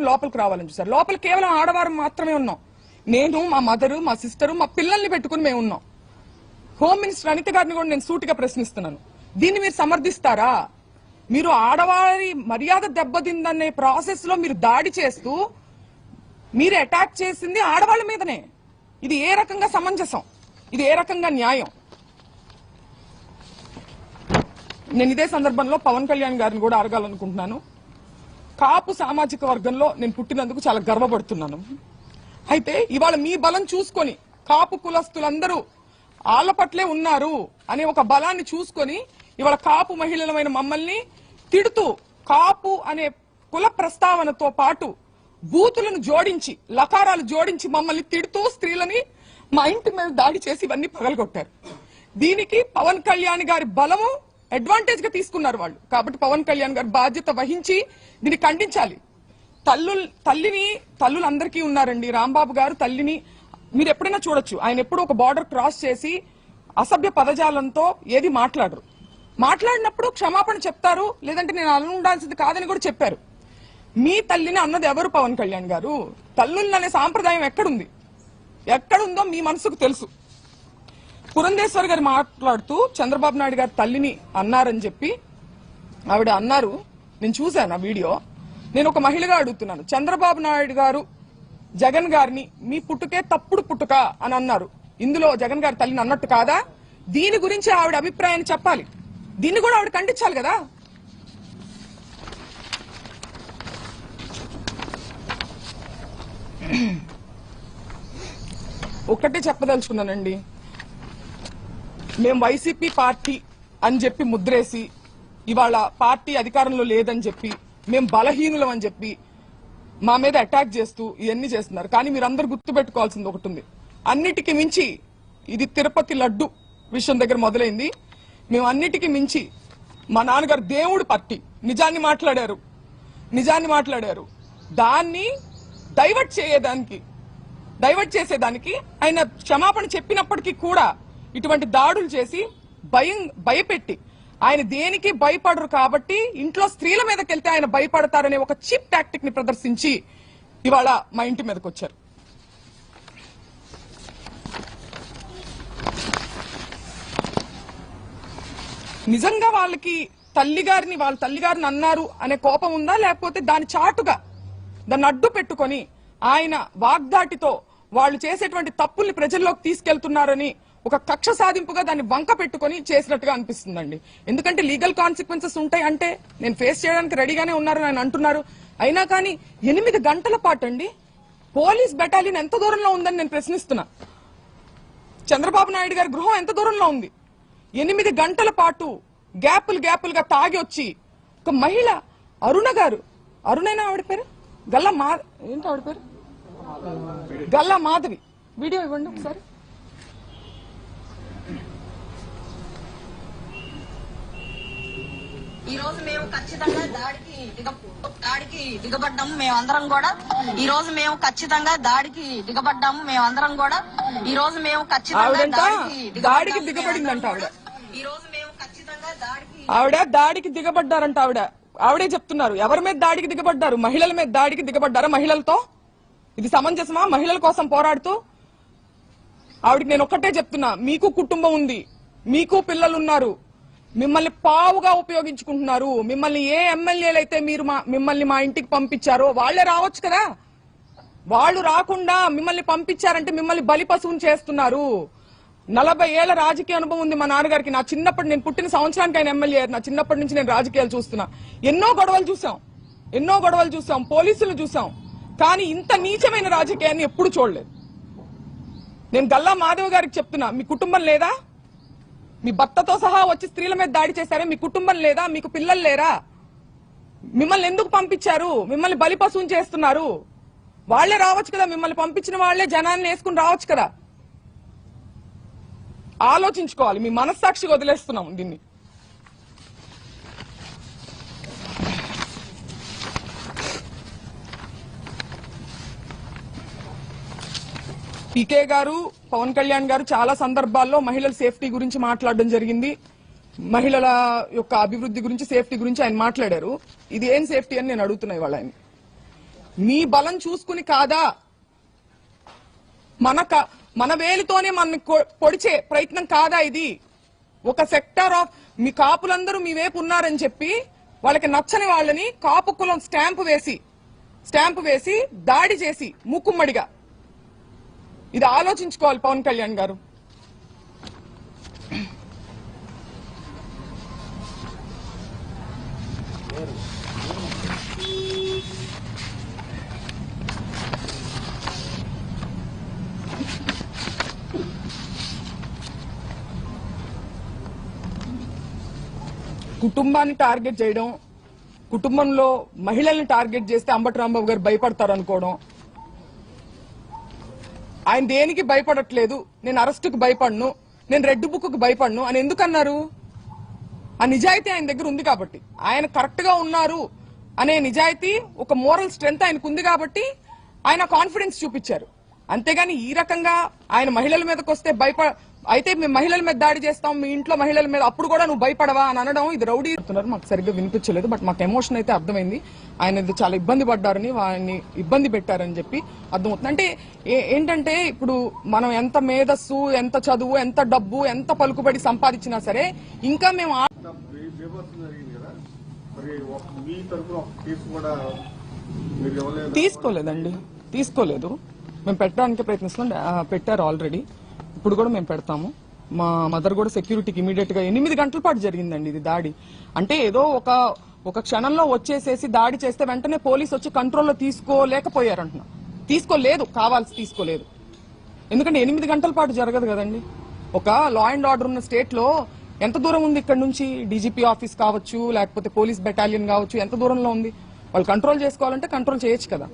లోపలికి రావాలని చూసారు. లోపల కేవలం ఆడవారు మాత్రమే ఉన్నాం. నేను, మా మదరు, మా సిస్టరు, మా పిల్లల్ని పెట్టుకుని మేము ఉన్నాం. హోమ్ మినిస్టర్ అనిత గారిని కూడా నేను సూటిగా ప్రశ్నిస్తున్నాను. దీన్ని మీరు సమర్థిస్తారా? మీరు ఆడవారి మర్యాద దెబ్బతిందనే ప్రాసెస్ లో మీరు దాడి చేస్తూ మీరు అటాక్ చేసింది ఆడవాళ్ళ మీదనే. ఇది ఏ రకంగా సమంజసం? ఇది ఏ రకంగా న్యాయం? నేను ఇదే సందర్భంలో పవన్ కళ్యాణ్ గారిని కూడా అడగాలనుకుంటున్నాను. కాపు సామాజిక వర్గంలో నేను పుట్టినందుకు చాలా గర్వపడుతున్నాను. అయితే ఇవాళ మీ బలం చూసుకొని కాపు కులస్తులందరూ ఆళ్ల పట్లే ఉన్నారు అనే ఒక బలాన్ని చూసుకొని ఇవాళ కాపు మహిళలమైన మమ్మల్ని తిడుతూ కాపు అనే కుల ప్రస్తావనతో పాటు బూతులను జోడించి లకారాలు జోడించి మమ్మల్ని తిడుతూ స్త్రీలని మా ఇంటి మీద దాడి చేసి ఇవన్నీ పగలగొట్టారు. దీనికి పవన్ కళ్యాణ్ గారి బలము అడ్వాంటేజ్ గా తీసుకున్నారు వాళ్ళు. కాబట్టి పవన్ కళ్యాణ్ గారు బాధ్యత వహించి దీన్ని ఖండించాలి. తల్లులందరికీ ఉన్నారండి. రాంబాబు గారు తల్లిని మీరు ఎప్పుడైనా చూడొచ్చు. ఆయన ఎప్పుడు ఒక బార్డర్ క్రాస్ చేసి అసభ్య పదజాలంతో ఏది మాట్లాడరు. మాట్లాడినప్పుడు క్షమాపణ చెప్తారు, లేదంటే నేను అలా ఉండాల్సింది కాదని కూడా చెప్పారు. మీ తల్లిని అన్నది ఎవరు? పవన్ కళ్యాణ్ గారు. తల్లులనే సాంప్రదాయం ఎక్కడుందో మీ మనసుకు తెలుసు. పురంధేశ్వర్ గారు మాట్లాడుతూ చంద్రబాబు నాయుడు గారు తల్లిని అన్నారని చెప్పి ఆవిడ అన్నారు. నేను చూశాను ఆ వీడియో. నేను ఒక మహిళగా అడుగుతున్నాను, చంద్రబాబు నాయుడు గారు జగన్ గారిని మీ పుట్టుకే తప్పుడు పుట్టుక అని అన్నారు. ఇందులో జగన్ గారి తల్లిని అన్నట్టు కాదా? దీని గురించి ఆవిడ అభిప్రాయాన్ని చెప్పాలి. దీన్ని కూడా ఆవిడ ఖండించాలి కదా. ఒక్కటే చెప్పదలుచుకున్నానండి. మేము వైసీపీ పార్టీ అని చెప్పి ముద్రేసి ఇవాళ పార్టీ అధికారంలో లేదని చెప్పి మేము బలహీనులం అని చెప్పి మా మీద అటాక్ చేస్తూ ఇవన్నీ చేస్తున్నారు. కానీ మీరందరూ గుర్తుపెట్టుకోవాల్సింది ఒకటి ఉంది. అన్నిటికీ మించి ఇది తిరుపతి లడ్డు విషయం దగ్గర మొదలైంది. మేము అన్నిటికీ మించి మా నాన్నగారు దేవుడు పార్టీ నిజాన్ని మాట్లాడారు. దాన్ని డైవర్ట్ చేసేదానికి ఆయన క్షమాపణ చెప్పినప్పటికీ కూడా ఇటువంటి దాడులు చేసి భయపెట్టి ఆయన దేనికి భయపడరు కాబట్టి ఇంట్లో స్త్రీల మీదకి వెళ్తే ఆయన భయపడతారనే ఒక చీప్ టాక్టిక్ ని ప్రదర్శించి ఇవాళ మా ఇంటి మీదకి వచ్చారు. నిజంగా వాళ్ళ తల్లిగారిని అన్నారు అనే కోపం ఉందా, లేకపోతే దాని చాటుగా దాన్ని అడ్డు పెట్టుకొని ఆయన వాగ్దాటితో వాళ్ళు చేసేటువంటి తప్పుల్ని ప్రజల్లోకి తీసుకెళ్తున్నారని ఒక కక్ష సాధింపుగా దాన్ని వంక పెట్టుకుని చేసినట్టుగా అనిపిస్తుందండి. ఎందుకంటే లీగల్ కాన్సిక్వెన్సెస్ ఉంటాయి అంటే నేను ఫేస్ చేయడానికి రెడీగానే ఉన్నారని ఆయన అంటున్నారు. అయినా కానీ 8 గంటల పాటు అండి పోలీస్ బెటాలియన్ ఎంత దూరంలో ఉందని నేను ప్రశ్నిస్తున్నా. చంద్రబాబు నాయుడు గారి గృహం ఎంత దూరంలో ఉంది? 8 గంటల పాటు గ్యాపులుగా తాగి వచ్చి ఒక మహిళ అరుణైనా ఆవిడ పేరు గల్లా మాధవి వీడియో ఇవ్వండి ఒకసారి. ఈ రోజు మేము ఖచ్చితంగా దాడికి దిగబడ్డాము మేమందరం కూడా. ఈ రోజు మేము ఖచ్చితంగా దాడికి దిగబడ్డాము మేమందరం కూడా. ఈ రోజు మేము ఖచ్చితంగా దాడికి దిగబడిందంట ఆవిడ. ఈ రోజు మేము ఖచ్చితంగా దాడికి దిగబడ్డారంట ఆవిడే చెప్తున్నారు. ఎవరి మీద దాడికి దిగబడ్డారు? మహిళల మీద దాడికి దిగబడ్డారా? మహిళలతో ఇది సమంజసమా? మహిళల కోసం పోరాడుతూ ఆవిడకి నేను ఒక్కటే చెప్తున్నా, మీకు కుటుంబం ఉంది, మీకు పిల్లలున్నారు, మిమ్మల్ని పావుగా ఉపయోగించుకుంటున్నారు. మిమ్మల్ని ఏ ఎమ్మెల్యేలు అయితే మిమ్మల్ని మా ఇంటికి పంపించారో వాళ్లే రావచ్చు కదా. వాళ్ళు రాకుండా మిమ్మల్ని పంపించారంటే మిమ్మల్ని బలిపశువుని చేస్తున్నారు. 40 ఏళ్ల రాజకీయ అనుభవం ఉంది మా నాన్నగారికి. నా చిన్నప్పటి నేను పుట్టిన సంవత్సరానికి ఆయన ఎమ్మెల్యే. నా చిన్నప్పటి నుంచి నేను రాజకీయాలు చూస్తున్నా. ఎన్నో గొడవలు చూసాం, పోలీసులు చూసాం. కానీ ఇంత నీచమైన రాజకీయాన్ని ఎప్పుడు చూడలేదు. నేను గల్లా మాధవ్ గారికి చెప్తున్నా, మీ కుటుంబం లేదా? మీ భర్తతో సహా వచ్చి స్త్రీల మీద దాడి చేశారే, మీ కుటుంబం లేదా? మీకు పిల్లలు లేరా? మిమ్మల్ని ఎందుకు పంపించారు? మిమ్మల్ని బలిపశువుని చేస్తున్నారు. వాళ్లే రావచ్చు కదా, మిమ్మల్ని పంపించిన వాళ్లే జనాన్ని వేసుకుని రావచ్చు కదా. ఆలోచించుకోవాలి. మీ మనస్సాక్షిగా వదిలేస్తున్నాం దీన్ని. పీకే గారు, పవన్ కళ్యాణ్ గారు చాలా సందర్భాల్లో మహిళల సేఫ్టీ గురించి మాట్లాడడం జరిగింది. మహిళల యొక్క అభివృద్ధి గురించి, సేఫ్టీ గురించి ఆయన మాట్లాడారు. ఇది ఏం సేఫ్టీ అని నేను అడుగుతున్నా ఇవాళ ఆయన. మీ బలం చూసుకుని కాదా, మన వేలుతోనే మన పొడిచే ప్రయత్నం కాదా ఇది? ఒక సెక్టర్ ఆఫ్ మీ కాపులందరూ మీ వైపు ఉన్నారని చెప్పి వాళ్ళకి నచ్చని వాళ్ళని కాపు కులం స్టాంపు వేసి దాడి చేసి మూకుమ్మడిగా, ఇది ఆలోచించుకోవాలి పవన్ కళ్యాణ్ గారు. కుటుంబాన్ని టార్గెట్ చేయడం, కుటుంబంలో మహిళల్ని టార్గెట్ చేస్తే అంబటి రాంబాబు గారు భయపడతారు అనుకోవడం. ఆయన దేనికి భయపడట్లేదు, నేను అరెస్టుకు భయపడను, నేను రెడ్ బుక్ కు భయపడను అని ఎందుకన్నారు? ఆ నిజాయితీ ఆయన దగ్గర ఉంది కాబట్టి, ఆయన కరెక్ట్ గా ఉన్నారు అనే నిజాయితీ, ఒక మోరల్ స్ట్రెంగ్త్ ఆయనకు ఉంది కాబట్టి ఆయన కాన్ఫిడెన్స్ చూపించారు. అంతేగాని ఈ రకంగా ఆయన మహిళల మీదకి వస్తే అయితే మేము మహిళల మీద దాడి చేస్తాం, మీ ఇంట్లో మహిళల మీద, అప్పుడు కూడా నువ్వు భయపడవా అని అనడం ఇది రౌడీ. మాకు సరిగ్గా వినిపించలేదు, బట్ మాకు ఎమోషన్ అయితే అర్థమైంది. ఆయన చాలా ఇబ్బంది పడ్డారని, వారిని ఇబ్బంది పెట్టారని చెప్పి అర్థమవుతుంది. అంటే ఏంటంటే ఇప్పుడు మనం ఎంత మేధస్సు, ఎంత చదువు, ఎంత డబ్బు, ఎంత పలుకుబడి సంపాదించినా సరే ఇంకా మేము తీసుకోలేదు. మేము పెట్టడానికి ప్రయత్నిస్తున్నాం, పెట్టారు ఆల్రెడీ, ఇప్పుడు కూడా మేము పెడతాము. మా మదర్ కూడా సెక్యూరిటీకి ఇమీడియట్ గా 8 గంటల పాటు జరిగిందండి ఇది దాడి. అంటే ఏదో ఒక క్షణంలో వచ్చేసేసి దాడి చేస్తే వెంటనే పోలీసు వచ్చి కంట్రోల్లో తీసుకోలేకపోయారంటున్నా. తీసుకోలేదు. ఎందుకంటే 8 గంటల పాటు జరగదు కదండి. ఒక లా అండ్ ఆర్డర్ ఉన్న స్టేట్ లో ఎంత దూరం ఉంది ఇక్కడ నుంచి? డీజీపీ ఆఫీస్ కావచ్చు, లేకపోతే పోలీస్ బెటాలియన్ కావచ్చు, ఎంత దూరంలో ఉంది? వాళ్ళు కంట్రోల్ చేసుకోవాలంటే కంట్రోల్ చేయొచ్చు కదా.